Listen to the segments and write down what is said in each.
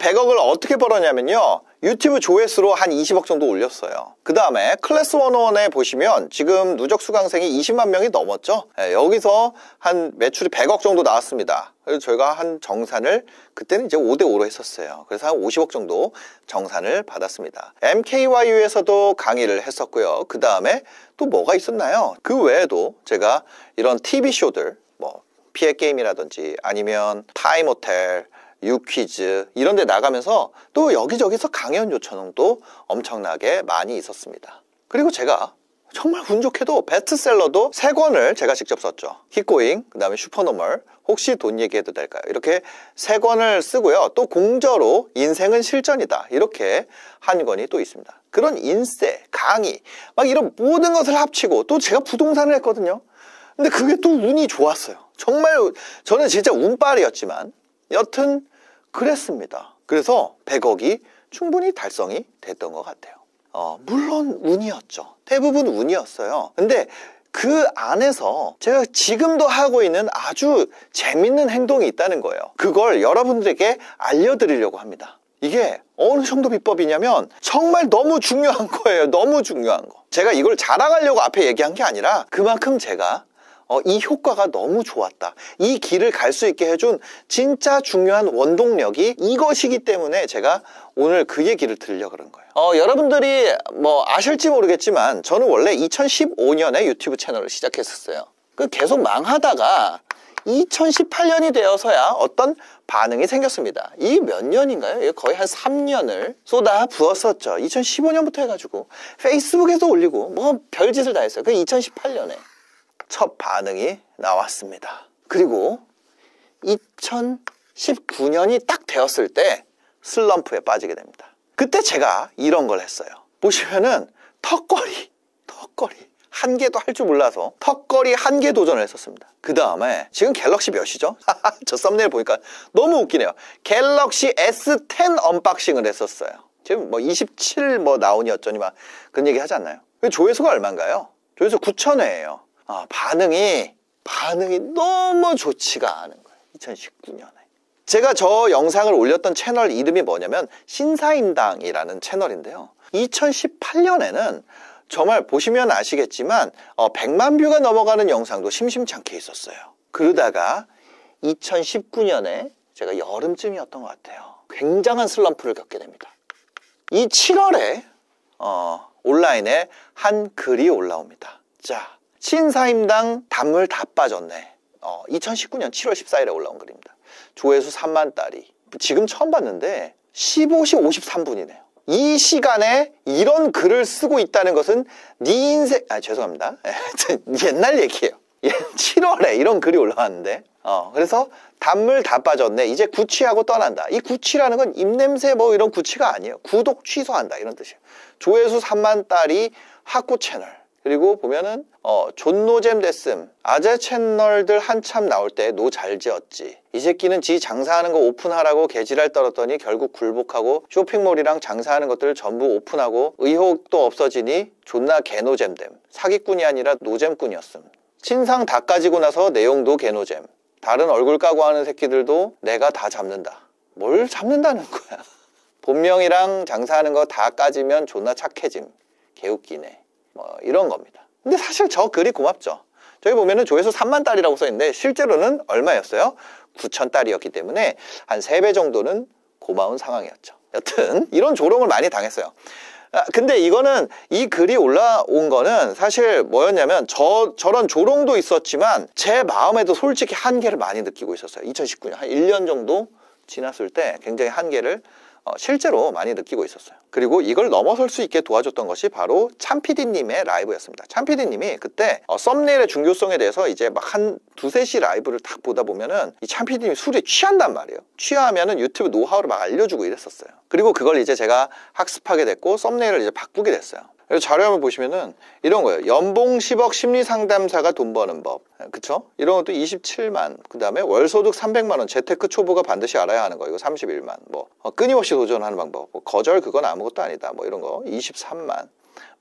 100억을 어떻게 벌었냐면요, 유튜브 조회수로 한 20억 정도 올렸어요. 그 다음에 클래스 101에 보시면 지금 누적 수강생이 20만 명이 넘었죠. 여기서 한 매출이 100억 정도 나왔습니다. 그래서 저희가 한 정산을 그때는 이제 5대5로 했었어요. 그래서 한 50억 정도 정산을 받았습니다. MKYU에서도 강의를 했었고요. 그 다음에 또 뭐가 있었나요? 그 외에도 제가 이런 TV쇼들, 뭐 피해 게임이라든지 아니면 타임호텔, 유퀴즈 이런 데 나가면서 또 여기저기서 강연 요청도 엄청나게 많이 있었습니다. 그리고 제가 정말 운 좋게도 베스트셀러도 3권을 제가 직접 썼죠. 킥고잉, 그 다음에 슈퍼노멀, 혹시 돈 얘기해도 될까요? 이렇게 3권을 쓰고요. 또 공저로 인생은 실전이다, 이렇게 한 권이 또 있습니다. 그런 인세, 강의 막 이런 모든 것을 합치고 또 제가 부동산을 했거든요. 근데 그게 또 운이 좋았어요. 정말 저는 진짜 운빨이었지만 여튼 그랬습니다. 그래서 100억이 충분히 달성이 됐던 것 같아요. 물론 운이었죠. 대부분 운이었어요. 근데 그 안에서 제가 지금도 하고 있는 아주 재밌는 행동이 있다는 거예요. 그걸 여러분들에게 알려드리려고 합니다. 이게 어느 정도 비법이냐면 정말 너무 중요한 거예요. 너무 중요한 거. 제가 이걸 자랑하려고 앞에 얘기한 게 아니라 그만큼 제가 이 효과가 너무 좋았다, 이 길을 갈 수 있게 해준 진짜 중요한 원동력이 이것이기 때문에 제가 오늘 그 얘기를 들으려고 그런 거예요. 여러분들이 뭐 아실지 모르겠지만 저는 원래 2015년에 유튜브 채널을 시작했었어요. 계속 망하다가 2018년이 되어서야 어떤 반응이 생겼습니다. 이 몇 년인가요? 거의 한 3년을 쏟아 부었었죠. 2015년부터 해가지고 페이스북에서 올리고 뭐 별짓을 다 했어요. 그 2018년에 첫 반응이 나왔습니다. 그리고 2019년이 딱 되었을 때 슬럼프에 빠지게 됩니다. 그때 제가 이런 걸 했어요. 보시면은 턱걸이 1개도 할 줄 몰라서 턱걸이 1개 도전을 했었습니다. 그 다음에 지금 갤럭시 몇이죠? 저 썸네일 보니까 너무 웃기네요. 갤럭시 S10 언박싱을 했었어요. 지금 뭐 27 뭐 나오니 어쩌니 막 그런 얘기 하지 않나요? 조회수가 얼마인가요? 조회수 9,000회예요. 반응이 너무 좋지가 않은 거예요. 2019년에 제가 저 영상을 올렸던 채널 이름이 뭐냐면 신사임당이라는 채널인데요, 2018년에는 정말 보시면 아시겠지만 100만 뷰가 넘어가는 영상도 심심찮게 있었어요. 그러다가 2019년에 제가 여름쯤이었던 것 같아요. 굉장한 슬럼프를 겪게 됩니다. 이 7월에 온라인에 한 글이 올라옵니다. 자, 신사임당 단물 다 빠졌네. 2019년 7월 14일에 올라온 글입니다. 조회수 3만 따리. 지금 처음 봤는데 15시 53분이네요. 이 시간에 이런 글을 쓰고 있다는 것은 네 인생... 죄송합니다. 옛날 얘기예요. 7월에 이런 글이 올라왔는데 그래서 단물 다 빠졌네. 이제 구취하고 떠난다. 이 구취라는 건 입냄새 뭐 이런 구취가 아니에요. 구독 취소한다, 이런 뜻이에요. 조회수 3만 따리 학구 채널. 그리고 보면은 존노잼 됐음. 아재 채널들 한참 나올 때 노 잘 지었지. 이 새끼는 지 장사하는 거 오픈하라고 개지랄 떨었더니 결국 굴복하고 쇼핑몰이랑 장사하는 것들을 전부 오픈하고 의혹도 없어지니 존나 개노잼됨. 사기꾼이 아니라 노잼꾼이었음. 신상 다 까지고 나서 내용도 개노잼. 다른 얼굴 까고 하는 새끼들도 내가 다 잡는다. 뭘 잡는다는 거야. 본명이랑 장사하는 거 다 까지면 존나 착해짐. 개웃기네. 뭐 이런 겁니다. 근데 사실 저 글이 고맙죠. 저기 보면은 조회수 3만 달이라고 써있는데 실제로는 얼마였어요? 9천 달이었기 때문에 한 3배 정도는 고마운 상황이었죠. 여튼 이런 조롱을 많이 당했어요. 근데 이거는 이 글이 올라온 거는 사실 뭐였냐면 저런 조롱도 있었지만 제 마음에도 솔직히 한계를 많이 느끼고 있었어요. 2019년 한 1년 정도 지났을 때 굉장히 한계를 실제로 많이 느끼고 있었어요. 그리고 이걸 넘어설 수 있게 도와줬던 것이 바로 참PD님의 라이브였습니다. 참PD님이 그때 썸네일의 중요성에 대해서 이제 막 한 2-3시 라이브를 딱 보다 보면은 이 참PD님이 술에 취한단 말이에요. 취하면은 유튜브 노하우를 막 알려주고 이랬었어요. 그리고 그걸 이제 제가 학습하게 됐고 썸네일을 이제 바꾸게 됐어요. 그래서 자료 한번 보시면은 이런 거예요. 연봉 10억 심리상담사가 돈 버는 법. 그쵸? 이런 것도 27만. 그 다음에 월소득 300만 원. 재테크 초보가 반드시 알아야 하는 거. 이거 31만. 뭐 끊임없이 도전하는 방법. 뭐 거절 그건 아무것도 아니다. 뭐 이런 거 23만.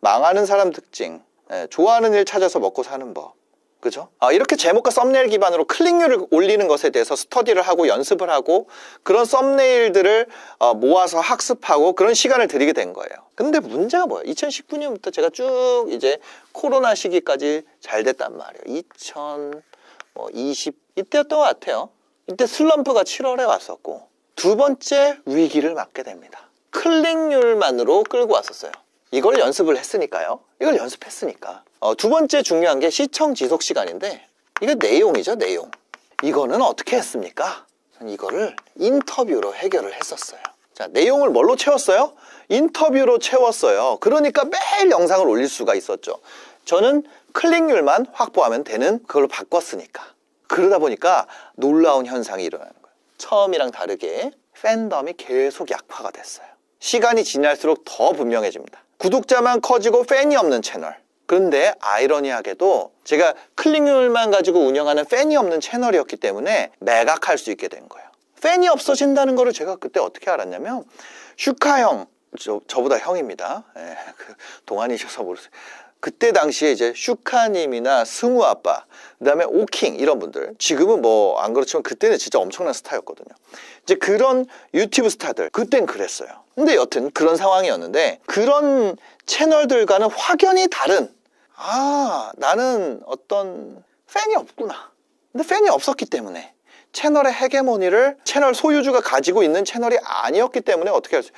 망하는 사람 특징. 좋아하는 일 찾아서 먹고 사는 법. 그죠? 이렇게 제목과 썸네일 기반으로 클릭률을 올리는 것에 대해서 스터디를 하고 연습을 하고 그런 썸네일들을 모아서 학습하고 그런 시간을 들이게 된 거예요. 근데 문제가 뭐예요? 2019년부터 제가 쭉 이제 코로나 시기까지 잘 됐단 말이에요. 2020 이때였던 것 같아요. 이때 슬럼프가 7월에 왔었고 두 번째 위기를 맞게 됩니다. 클릭률만으로 끌고 왔었어요. 이걸 연습을 했으니까요. 이걸 연습했으니까. 두 번째 중요한 게 시청 지속 시간인데 이거 내용이죠, 내용. 이거는 어떻게 했습니까? 이거를 인터뷰로 해결을 했었어요. 자, 내용을 뭘로 채웠어요? 인터뷰로 채웠어요. 그러니까 매일 영상을 올릴 수가 있었죠. 저는 클릭률만 확보하면 되는 그걸로 바꿨으니까. 그러다 보니까 놀라운 현상이 일어나는 거예요. 처음이랑 다르게 팬덤이 계속 약화가 됐어요. 시간이 지날수록 더 분명해집니다. 구독자만 커지고 팬이 없는 채널. 그런데 아이러니하게도 제가 클릭률만 가지고 운영하는 팬이 없는 채널이었기 때문에 매각할 수 있게 된 거예요. 팬이 없어진다는 거를 제가 그때 어떻게 알았냐면 슈카 형, 저보다 형입니다. 동안이셔서 모르세요. 그때 당시에 이제 슈카님이나 승우 아빠, 그 다음에 오킹 이런 분들, 지금은 뭐 안 그렇지만 그때는 진짜 엄청난 스타였거든요. 이제 그런 유튜브 스타들, 그땐 그랬어요. 근데 여튼 그런 상황이었는데 그런 채널들과는 확연히 다른, 나는 어떤 팬이 없구나. 근데 팬이 없었기 때문에 채널의 헤게모니를 채널 소유주가 가지고 있는 채널이 아니었기 때문에 어떻게 할 수,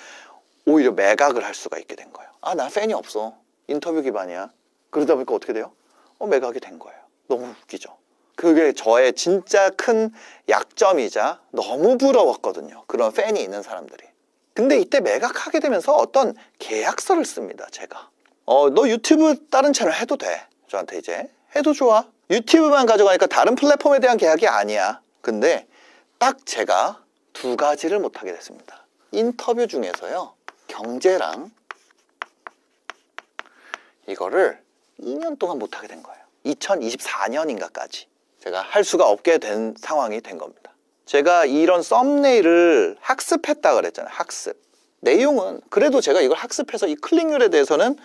오히려 매각을 할 수가 있게 된 거예요. 나 팬이 없어. 인터뷰 기반이야. 그러다 보니까 어떻게 돼요? 매각이 된 거예요. 너무 웃기죠. 그게 저의 진짜 큰 약점이자 너무 부러웠거든요. 그런 팬이 있는 사람들이. 근데 이때 매각하게 되면서 어떤 계약서를 씁니다, 제가. 너 유튜브 다른 채널 해도 돼. 저한테 이제 해도 좋아. 유튜브만 가져가니까 다른 플랫폼에 대한 계약이 아니야. 근데 딱 제가 두 가지를 못하게 됐습니다. 인터뷰 중에서요, 경제랑 이거를 2년 동안 못하게 된 거예요. 2024년인가까지 제가 할 수가 없게 된 상황이 된 겁니다. 제가 이런 썸네일을 학습했다 그랬잖아요. 학습. 내용은 그래도 제가 이걸 학습해서 이 클릭률에 대해서는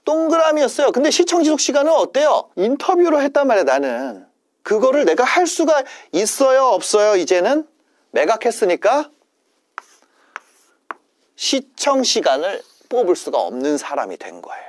동그라미였어요. 근데 시청 지속 시간은 어때요? 인터뷰로 했단 말이에요. 나는 그거를 내가 할 수가 있어요, 없어요? 이제는 매각했으니까 시청 시간을 뽑을 수가 없는 사람이 된 거예요.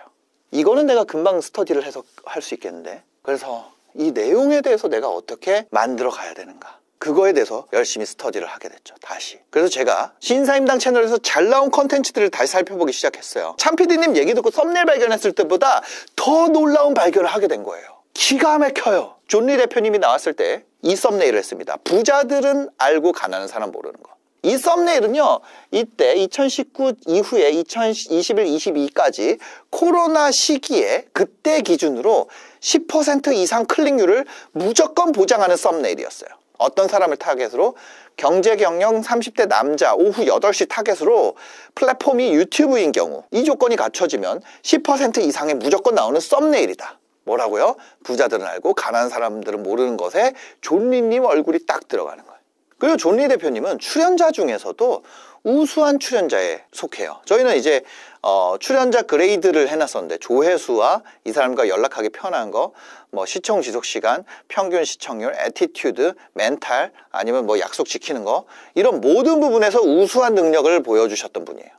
이거는 내가 금방 스터디를 해서 할 수 있겠는데, 그래서 이 내용에 대해서 내가 어떻게 만들어 가야 되는가, 그거에 대해서 열심히 스터디를 하게 됐죠. 다시. 그래서 제가 신사임당 채널에서 잘 나온 컨텐츠들을 다시 살펴보기 시작했어요. 참PD님 얘기 듣고 썸네일 발견했을 때보다 더 놀라운 발견을 하게 된 거예요. 기가 막혀요. 존리 대표님이 나왔을 때 이 썸네일을 했습니다. 부자들은 알고 가난한 사람 모르는 거. 이 썸네일은요, 이때 2019 이후에 2021, 22까지 코로나 시기에 그때 기준으로 10% 이상 클릭률을 무조건 보장하는 썸네일이었어요. 어떤 사람을 타겟으로? 경제경영 30대 남자 오후 8시 타겟으로 플랫폼이 유튜브인 경우 이 조건이 갖춰지면 10% 이상의 무조건 나오는 썸네일이다. 뭐라고요? 부자들은 알고 가난한 사람들은 모르는 것에 존리님 얼굴이 딱 들어가는 거예요. 그리고 존리 대표님은 출연자 중에서도 우수한 출연자에 속해요. 저희는 이제 출연자 그레이드를 해놨었는데, 조회수와 이 사람과 연락하기 편한 거, 뭐 시청 지속 시간, 평균 시청률, 애티튜드, 멘탈, 아니면 뭐 약속 지키는 거, 이런 모든 부분에서 우수한 능력을 보여주셨던 분이에요.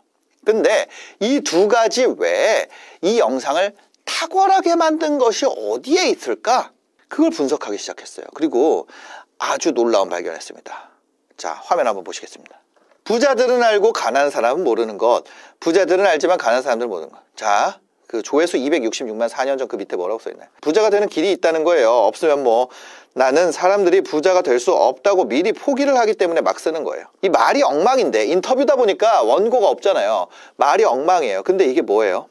근데 이 두 가지 외에 이 영상을 탁월하게 만든 것이 어디에 있을까? 그걸 분석하기 시작했어요. 그리고 아주 놀라운 발견을 했습니다. 자, 화면 한번 보시겠습니다. 부자들은 알고 가난한 사람은 모르는 것. 부자들은 알지만 가난한 사람들은 모르는 것. 자, 그 조회수 266만 4년 전 그 밑에 뭐라고 써있나요? 부자가 되는 길이 있다는 거예요. 없으면 뭐 나는 사람들이 부자가 될 수 없다고 미리 포기를 하기 때문에 막 쓰는 거예요. 이 말이 엉망인데, 인터뷰다 보니까 원고가 없잖아요. 말이 엉망이에요. 근데 이게 뭐예요?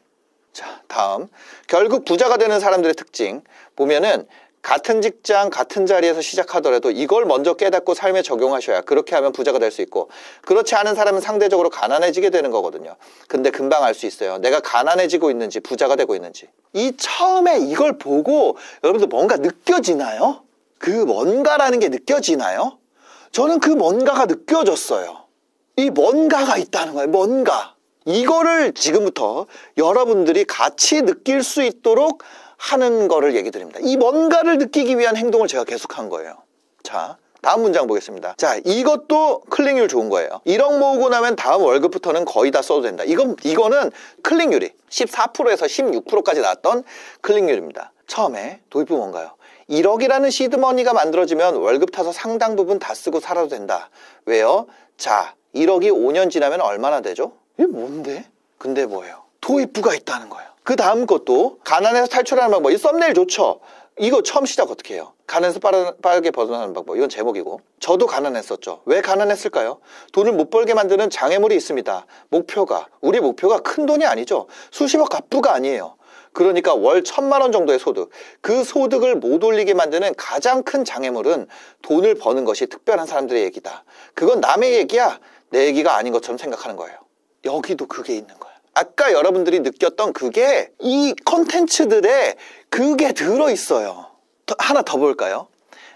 자, 다음. 결국 부자가 되는 사람들의 특징 보면은, 같은 직장, 같은 자리에서 시작하더라도 이걸 먼저 깨닫고 삶에 적용하셔야, 그렇게 하면 부자가 될 수 있고, 그렇지 않은 사람은 상대적으로 가난해지게 되는 거거든요. 근데 금방 알 수 있어요. 내가 가난해지고 있는지 부자가 되고 있는지. 이 처음에 이걸 보고 여러분들 뭔가 느껴지나요? 그 뭔가라는 게 느껴지나요? 저는 그 뭔가가 느껴졌어요. 이 뭔가가 있다는 거예요. 뭔가. 이거를 지금부터 여러분들이 같이 느낄 수 있도록 하는 거를 얘기 드립니다. 이 뭔가를 느끼기 위한 행동을 제가 계속한 거예요. 자, 다음 문장 보겠습니다. 자, 이것도 클릭률 좋은 거예요. 1억 모으고 나면 다음 월급부터는 거의 다 써도 된다. 이거는 클릭률이 14%에서 16%까지 나왔던 클릭률입니다. 처음에 도입부 뭔가요? 1억이라는 시드머니가 만들어지면 월급 타서 상당 부분 다 쓰고 살아도 된다. 왜요? 자, 1억이 5년 지나면 얼마나 되죠? 이게 뭔데? 근데 뭐예요? 도입부가 있다는 거예요. 그 다음 것도 가난에서 탈출하는 방법. 이 썸네일 좋죠? 이거 처음 시작 어떻게 해요? 가난에서 빠르게 벗어나는 방법. 이건 제목이고. 저도 가난했었죠. 왜 가난했을까요? 돈을 못 벌게 만드는 장애물이 있습니다. 우리 목표가 큰 돈이 아니죠. 수십억 갑부가 아니에요. 그러니까 월 1,000만 원 정도의 소득. 그 소득을 못 올리게 만드는 가장 큰 장애물은 돈을 버는 것이 특별한 사람들의 얘기다. 그건 남의 얘기야. 내 얘기가 아닌 것처럼 생각하는 거예요. 여기도 그게 있는 거예요. 아까 여러분들이 느꼈던 그게 이 컨텐츠들에 그게 들어있어요. 하나 더 볼까요?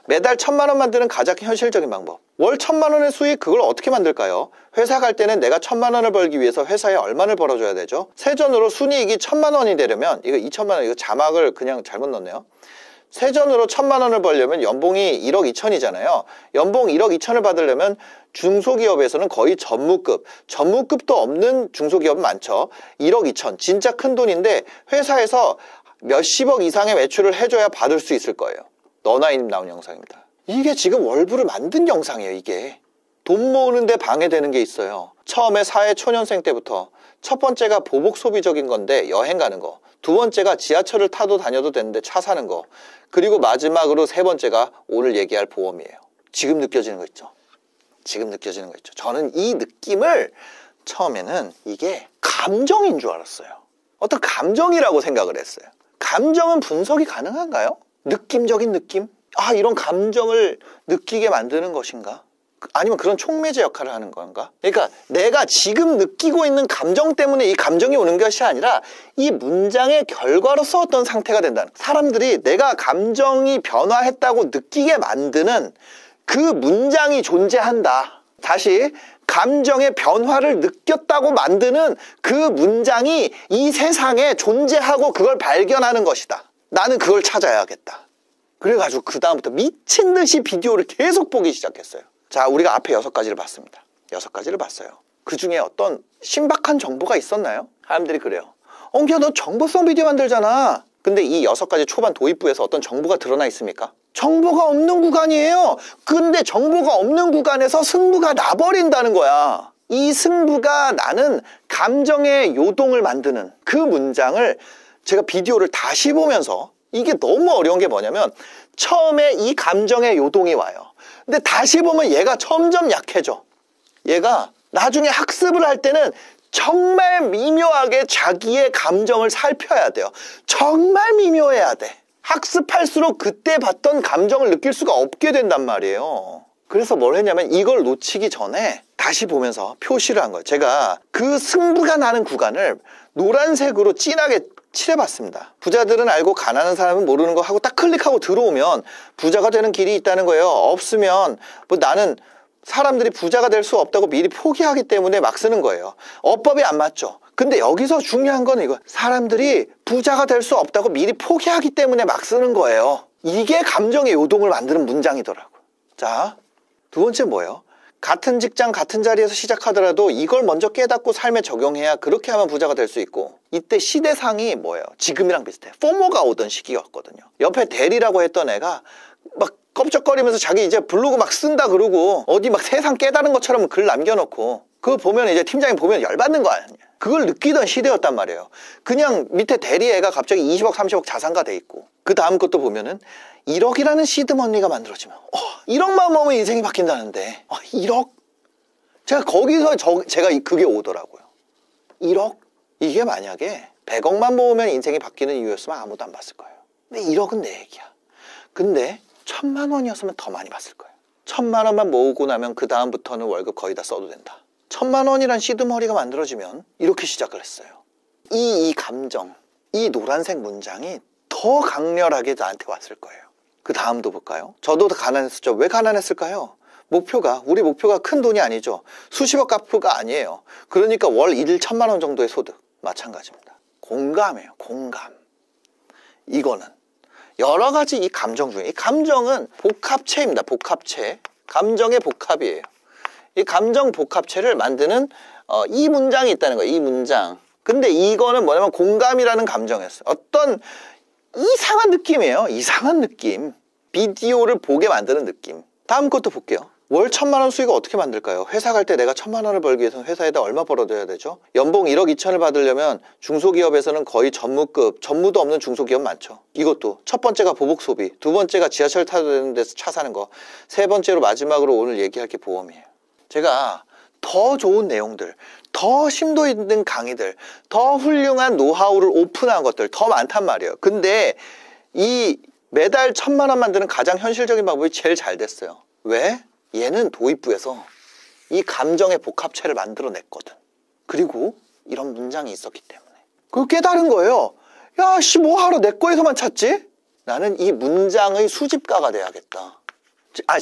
매달 1,000만 원 만드는 가장 현실적인 방법. 월 1,000만 원의 수익, 그걸 어떻게 만들까요? 회사 갈 때는 내가 1,000만 원을 벌기 위해서 회사에 얼마를 벌어줘야 되죠? 세전으로 순이익이 1,000만 원이 되려면, 이거 2,000만 원, 이거 자막을 그냥 잘못 넣었네요. 세전으로 1,000만 원을 벌려면 연봉이 1억 2천이잖아요. 연봉 1억 2천을 받으려면 중소기업에서는 거의 전무급도 없는 중소기업은 많죠. 1억 2천, 진짜 큰 돈인데 회사에서 몇십억 이상의 매출을 해줘야 받을 수 있을 거예요. 너나이님 나온 영상입니다. 이게 지금 월부를 만든 영상이에요. 이게 돈 모으는데 방해되는 게 있어요. 처음에 사회 초년생 때부터 첫 번째가 보복 소비적인 건데 여행 가는 거, 두 번째가 지하철을 타도 다녀도 되는데 차 사는 거, 그리고 마지막으로 세 번째가 오늘 얘기할 보험이에요. 지금 느껴지는 거 있죠? 지금 느껴지는 거 있죠? 저는 이 느낌을 처음에는 이게 감정인 줄 알았어요. 어떤 감정이라고 생각을 했어요. 감정은 분석이 가능한가요? 느낌적인 느낌? 아, 이런 감정을 느끼게 만드는 것인가? 아니면 그런 촉매제 역할을 하는 건가? 그러니까 내가 지금 느끼고 있는 감정 때문에 이 감정이 오는 것이 아니라 이 문장의 결과로서 어떤 상태가 된다는, 사람들이 내가 감정이 변화했다고 느끼게 만드는 그 문장이 존재한다. 다시, 감정의 변화를 느꼈다고 만드는 그 문장이 이 세상에 존재하고 그걸 발견하는 것이다. 나는 그걸 찾아야겠다. 그래가지고 그 다음부터 미친 듯이 비디오를 계속 보기 시작했어요. 자, 우리가 앞에 6가지를 봤습니다. 6가지를 봤어요. 그 중에 어떤 신박한 정보가 있었나요? 사람들이 그래요. 야, 너 정보성 비디오 만들잖아. 근데 이 6가지 초반 도입부에서 어떤 정보가 드러나 있습니까? 정보가 없는 구간이에요. 근데 정보가 없는 구간에서 승부가 나버린다는 거야. 이 승부가 나는 감정의 요동을 만드는 그 문장을 제가 비디오를 다시 보면서, 이게 너무 어려운 게 뭐냐면 처음에 이 감정의 요동이 와요. 근데 다시 보면 얘가 점점 약해져. 얘가 나중에 학습을 할 때는 정말 미묘하게 자기의 감정을 살펴야 돼요. 정말 미묘해야 돼. 학습할수록 그때 봤던 감정을 느낄 수가 없게 된단 말이에요. 그래서 뭘 했냐면 이걸 놓치기 전에 다시 보면서 표시를 한 거예요. 제가 그 승부가 나는 구간을 노란색으로 진하게 칠해봤습니다. 부자들은 알고 가난한 사람은 모르는 거 하고 딱 클릭하고 들어오면 부자가 되는 길이 있다는 거예요. 없으면 뭐 나는 사람들이 부자가 될 수 없다고 미리 포기하기 때문에 막 쓰는 거예요. 어법이 안 맞죠. 근데 여기서 중요한 건 이거, 사람들이 부자가 될 수 없다고 미리 포기하기 때문에 막 쓰는 거예요. 이게 감정의 요동을 만드는 문장이더라고요. 자, 두 번째 뭐예요? 같은 직장 같은 자리에서 시작하더라도 이걸 먼저 깨닫고 삶에 적용해야, 그렇게 하면 부자가 될 수 있고, 이때 시대상이 뭐예요? 지금이랑 비슷해. 포모가 오던 시기였거든요. 옆에 대리라고 했던 애가 막 껍적거리면서 자기 이제 블로그 막 쓴다 그러고 어디 막 세상 깨달은 것처럼 글 남겨놓고, 그거 보면 이제 팀장이 보면 열받는 거 아니야. 그걸 느끼던 시대였단 말이에요. 그냥 밑에 대리 애가 갑자기 20억 30억 자산가 돼 있고, 그 다음 것도 보면은 1억이라는 시드머니가 만들어지면 1억만 모으면 인생이 바뀐다는데 1억? 제가 거기서 제가 그게 오더라고요. 1억? 이게 만약에 100억만 모으면 인생이 바뀌는 이유였으면 아무도 안 봤을 거예요. 근데 1억은 내 얘기야. 근데 1,000만 원이었으면 더 많이 봤을 거예요. 1,000만 원만 모으고 나면 그 다음부터는 월급 거의 다 써도 된다. 1,000만 원이란 시드머니가 만들어지면 이렇게 시작을 했어요. 이 감정, 이 노란색 문장이 더 강렬하게 나한테 왔을 거예요. 그 다음도 볼까요? 저도 가난했었죠. 왜 가난했을까요? 우리 목표가 큰 돈이 아니죠. 수십억 값부가 아니에요. 그러니까 월 1일 1,000만 원 정도의 소득. 마찬가지입니다. 공감해요. 공감. 이거는 여러 가지 이 감정 중에, 이 감정은 복합체입니다. 복합체. 감정의 복합이에요. 이 감정 복합체를 만드는 이 문장이 있다는 거예요. 이 문장. 근데 이거는 뭐냐면 공감이라는 감정이었어요. 어떤 이상한 느낌이에요. 이상한 느낌. 비디오를 보게 만드는 느낌. 다음 것도 볼게요. 월 1,000만 원 수익을 어떻게 만들까요? 회사 갈 때 내가 1,000만 원을 벌기 위해서는 회사에다 얼마 벌어둬야 되죠? 연봉 1억 2천을 받으려면 중소기업에서는 거의 전무급, 전무도 없는 중소기업 많죠. 이것도 첫 번째가 보복 소비, 두 번째가 지하철 타야 되는 데서 차 사는 거, 세 번째로 마지막으로 오늘 얘기할 게 보험이에요. 제가 더 좋은 내용들, 더 심도 있는 강의들, 더 훌륭한 노하우를 오픈한 것들 더 많단 말이에요. 근데 이 매달 1,000만 원 만드는 가장 현실적인 방법이 제일 잘 됐어요. 왜? 얘는 도입부에서 이 감정의 복합체를 만들어냈거든. 그리고 이런 문장이 있었기 때문에. 그걸 깨달은 거예요. 야, 씨, 뭐하러 내 거에서만 찾지? 나는 이 문장의 수집가가 돼야겠다.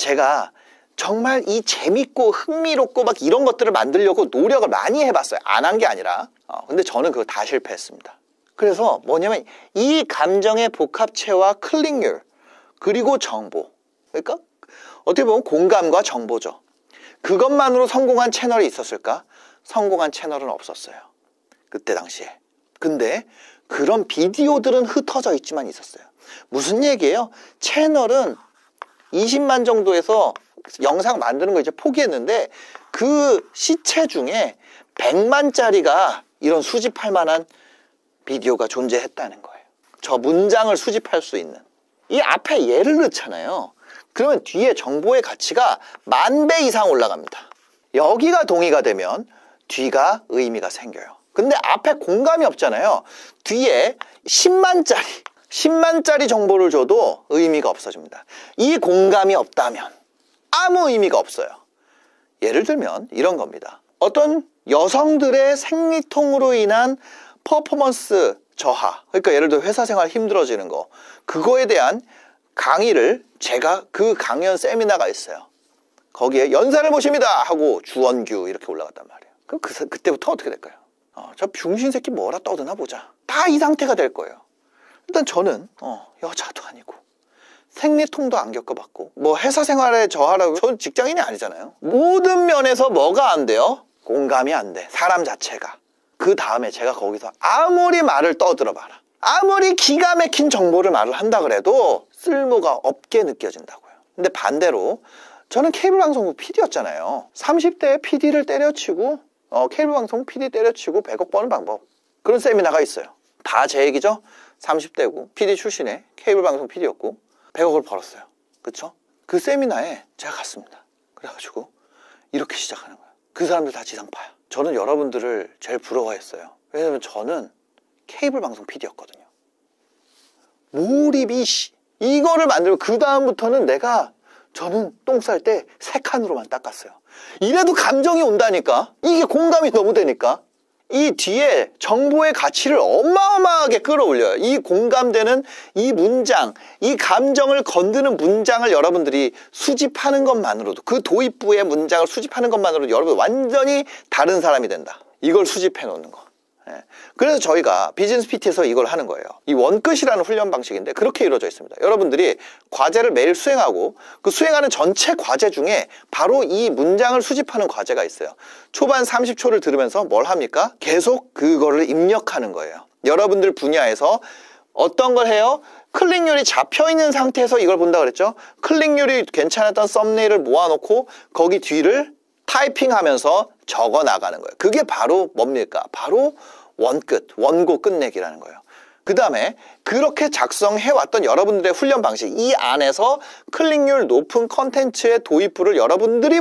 제가 정말 이 재밌고 흥미롭고 막 이런 것들을 만들려고 노력을 많이 해봤어요. 안 한 게 아니라. 근데 저는 그거 다 실패했습니다. 그래서 뭐냐면 이 감정의 복합체와 클릭률, 그리고 정보. 그러니까 어떻게 보면 공감과 정보죠. 그것만으로 성공한 채널이 있었을까? 성공한 채널은 없었어요. 그때 당시에. 근데 그런 비디오들은 흩어져 있지만 있었어요. 무슨 얘기예요? 채널은 20만 정도에서 영상 만드는 거 이제 포기했는데 그 시체 중에 100만짜리가 이런 수집할 만한 비디오가 존재했다는 거예요. 저 문장을 수집할 수 있는. 이 앞에 예를 넣잖아요. 그러면 뒤에 정보의 가치가 10,000배 이상 올라갑니다. 여기가 동의가 되면 뒤가 의미가 생겨요. 근데 앞에 공감이 없잖아요. 뒤에 10만짜리 정보를 줘도 의미가 없어집니다. 이 공감이 없다면 아무 의미가 없어요. 예를 들면 이런 겁니다. 어떤 여성들의 생리통으로 인한 퍼포먼스 저하, 그러니까 예를 들어 회사 생활 힘들어지는 거, 그거에 대한 강의를 제가 그 강연 세미나가 있어요. 거기에 연사를 모십니다 하고 주원규 이렇게 올라갔단 말이에요. 그럼 그때부터 어떻게 될까요? 저 병신 새끼 뭐라 떠드나 보자. 다 이 상태가 될 거예요. 일단 저는 여자도 아니고 생리통도 안 겪어봤고 뭐 회사 생활에 저하라고, 저는 직장인이 아니잖아요. 모든 면에서 뭐가 안 돼요? 공감이 안 돼. 사람 자체가. 그 다음에 제가 거기서 아무리 말을 떠들어봐라, 아무리 기가 막힌 정보를 말을 한다 그래도 쓸모가 없게 느껴진다고요. 근데 반대로 저는 케이블 방송국 PD였잖아요. 30대에 PD를 때려치고 케이블 방송 PD 때려치고 100억 버는 방법, 그런 세미나가 있어요. 다 제 얘기죠. 30대고 PD 출신의 케이블 방송 PD였고 100억을 벌었어요. 그쵸? 그 세미나에 제가 갔습니다. 그래가지고 이렇게 시작하는 거예요. 그 사람들 다 지상파야. 저는 여러분들을 제일 부러워했어요. 왜냐면 저는 케이블 방송 PD였거든요. 몰입이 이거를 만들고 그 다음부터는 저는 똥 쌀 때 3칸으로만 닦았어요. 이래도 감정이 온다니까. 이게 공감이 너무 되니까. 이 뒤에 정보의 가치를 어마어마하게 끌어올려요. 이 공감되는 이 문장, 이 감정을 건드는 문장을 여러분들이 수집하는 것만으로도, 그 도입부의 문장을 수집하는 것만으로도 여러분 완전히 다른 사람이 된다. 이걸 수집해 놓는 거. 그래서 저희가 비즈니스 PT에서 이걸 하는 거예요. 이 원끝이라는 훈련 방식인데 그렇게 이루어져 있습니다. 여러분들이 과제를 매일 수행하고 그 수행하는 전체 과제 중에 바로 이 문장을 수집하는 과제가 있어요. 초반 30초를 들으면서 뭘 합니까? 계속 그거를 입력하는 거예요. 여러분들 분야에서 어떤 걸 해요? 클릭률이 잡혀있는 상태에서 이걸 본다 그랬죠? 클릭률이 괜찮았던 썸네일을 모아놓고 거기 뒤를 타이핑하면서 적어 나가는 거예요. 그게 바로 뭡니까? 바로 원고 끝내기라는 거예요. 그 다음에 그렇게 작성해왔던 여러분들의 훈련 방식, 이 안에서 클릭률 높은 컨텐츠의 도입부를 여러분들이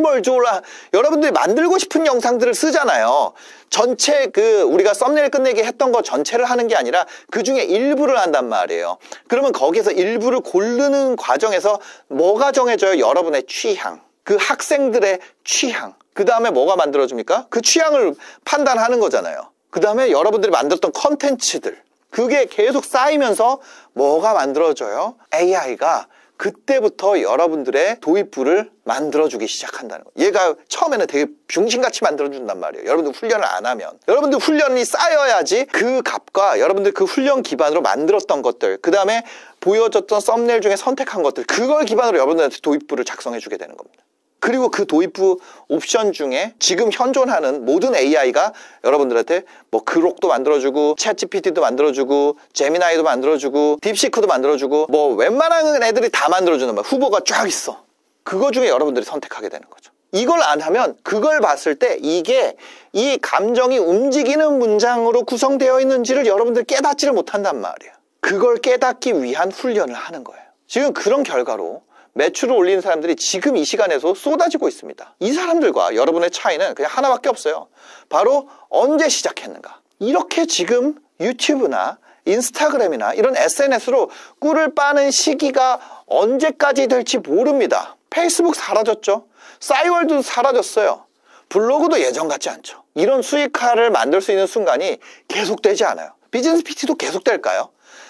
여러분들이 만들고 싶은 영상들을 쓰잖아요. 전체 우리가 썸네일 끝내기 했던 거 전체를 하는 게 아니라 그 중에 일부를 한단 말이에요. 그러면 거기서 일부를 고르는 과정에서 뭐가 정해져요? 여러분의 취향, 그 학생들의 취향. 그 다음에 뭐가 만들어집니까? 그 취향을 판단하는 거잖아요. 그 다음에 여러분들이 만들었던 컨텐츠들, 그게 계속 쌓이면서 뭐가 만들어져요? AI가 그때부터 여러분들의 도입부를 만들어주기 시작한다는 거예요. 얘가 처음에는 되게 병신같이 만들어준단 말이에요. 여러분들 훈련을 안 하면. 여러분들 훈련이 쌓여야지 그 값과 여러분들 그 훈련 기반으로 만들었던 것들, 그 다음에 보여줬던 썸네일 중에 선택한 것들, 그걸 기반으로 여러분들한테 도입부를 작성해주게 되는 겁니다. 그리고 그 도입부 옵션 중에 지금 현존하는 모든 AI가 여러분들한테 뭐 그록도 만들어주고 챗GPT도 만들어주고 제미나이도 만들어주고 딥시크도 만들어주고 뭐 웬만한 애들이 다 만들어주는 거야. 후보가 쫙 있어. 그거 중에 여러분들이 선택하게 되는 거죠. 이걸 안 하면 그걸 봤을 때 이게 이 감정이 움직이는 문장으로 구성되어 있는지를 여러분들이 깨닫지를 못한단 말이에요. 그걸 깨닫기 위한 훈련을 하는 거예요. 지금 그런 결과로 매출을 올리는 사람들이 지금 이 시간에서 쏟아지고 있습니다. 이 사람들과 여러분의 차이는 그냥 하나밖에 없어요. 바로 언제 시작했는가. 이렇게 지금 유튜브나 인스타그램이나 이런 SNS로 꿀을 빠는 시기가 언제까지 될지 모릅니다. 페이스북 사라졌죠. 싸이월드도 사라졌어요. 블로그도 예전 같지 않죠. 이런 수익화를 만들 수 있는 순간이 계속되지 않아요. 비즈니스 PT도 계속될까요?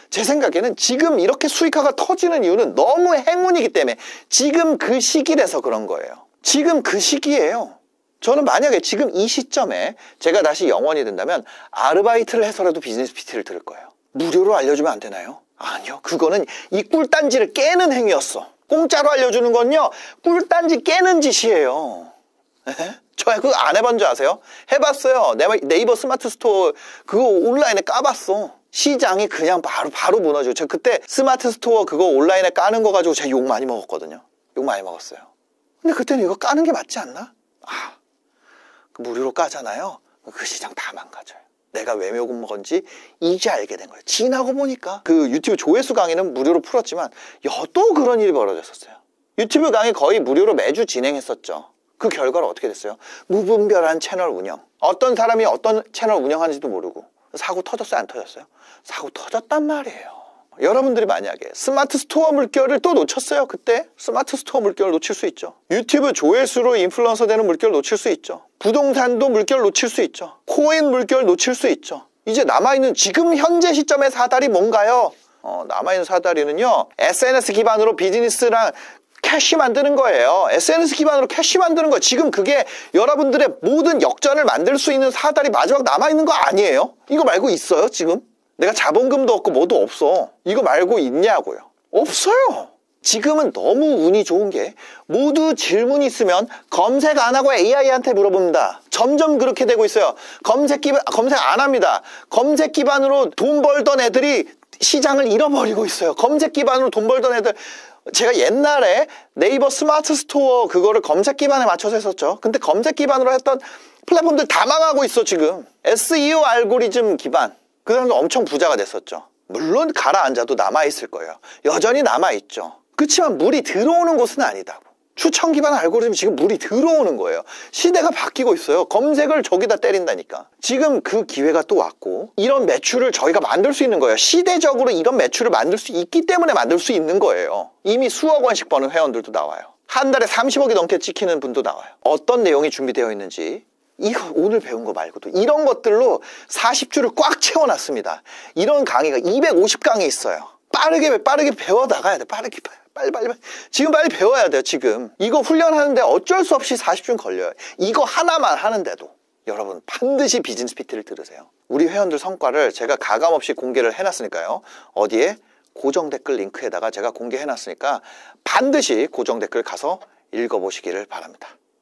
제 생각에는 지금 이렇게 수익화가 터지는 이유는 너무 행운이기 때문에 지금 그 시기라서 그런 거예요. 지금 그 시기예요. 저는 만약에 지금 이 시점에 제가 다시 영원이 된다면 아르바이트를 해서라도 비즈니스 PT를 들을 거예요. 무료로 알려주면 안 되나요? 아니요. 그거는 이 꿀단지를 깨는 행위였어. 공짜로 알려주는 건요, 꿀단지 깨는 짓이에요. 저 그거 안 해본 줄 아세요? 해봤어요. 네이버 스마트 스토어 그거 온라인에 까봤어. 시장이 그냥 바로 무너지고. 제가 그때 스마트 스토어 그거 온라인에 까는 거 가지고 제가 욕 많이 먹었거든요. 욕 많이 먹었어요. 근데 그때는 이거 까는 게 맞지 않나? 무료로 까잖아요. 그 시장 다 망가져요. 내가 왜 욕을 먹은지 이제 알게 된 거예요. 지나고 보니까 그 유튜브 조회수 강의는 무료로 풀었지만 또 그런 일이 벌어졌었어요. 유튜브 강의 거의 무료로 매주 진행했었죠. 그 결과로 어떻게 됐어요? 무분별한 채널 운영. 어떤 사람이 어떤 채널 운영하는지도 모르고. 사고 터졌어요? 안 터졌어요? 사고 터졌단 말이에요. 여러분들이 만약에 스마트 스토어 물결을 또 놓쳤어요. 그때 스마트 스토어 물결을 놓칠 수 있죠. 유튜브 조회수로 인플루언서 되는 물결을 놓칠 수 있죠. 부동산도 물결을 놓칠 수 있죠. 코인 물결을 놓칠 수 있죠. 이제 남아있는 지금 현재 시점의 사다리 뭔가요? 남아있는 사다리는요, SNS 기반으로 비즈니스랑 캐시 만드는 거예요. SNS 기반으로 캐시 만드는 거. 지금 그게 여러분들의 모든 역전을 만들 수 있는 사다리 마지막 남아있는 거 아니에요? 이거 말고 있어요 지금? 내가 자본금도 없고 뭐도 없어. 이거 말고 있냐고요? 없어요. 지금은 너무 운이 좋은 게 모두 질문이 있으면 검색 안 하고 AI한테 물어봅니다. 점점 그렇게 되고 있어요. 검색 안 합니다. 검색 기반으로 돈 벌던 애들이 시장을 잃어버리고 있어요. 검색 기반으로 돈 벌던 애들. 제가 옛날에 네이버 스마트 스토어 그거를 검색 기반에 맞춰서 했었죠. 근데 검색 기반으로 했던 플랫폼들 다 망하고 있어 지금. SEO 알고리즘 기반. 그 사람도 엄청 부자가 됐었죠. 물론 가라앉아도 남아있을 거예요. 여전히 남아있죠. 그렇지만 물이 들어오는 곳은 아니다고. 추천 기반 알고리즘이 지금 물이 들어오는 거예요. 시대가 바뀌고 있어요. 검색을 저기다 때린다니까. 지금 그 기회가 또 왔고 이런 매출을 저희가 만들 수 있는 거예요. 시대적으로 이런 매출을 만들 수 있기 때문에 만들 수 있는 거예요. 이미 수억 원씩 버는 회원들도 나와요. 한 달에 30억이 넘게 찍히는 분도 나와요. 어떤 내용이 준비되어 있는지 이거 오늘 배운 거 말고도 이런 것들로 40주를 꽉 채워놨습니다. 이런 강의가 250강이 있어요. 빠르게 배워 나가야 돼. 빨리 지금 빨리 배워야 돼요. 지금 이거 훈련하는데 어쩔 수 없이 40분 걸려요. 이거 하나만 하는데도. 여러분 반드시 비즈니스 PT를 들으세요. 우리 회원들 성과를 제가 가감없이 공개를 해놨으니까요. 어디에? 고정 댓글 링크에다가 제가 공개해놨으니까 반드시 고정 댓글 가서 읽어보시기를 바랍니다.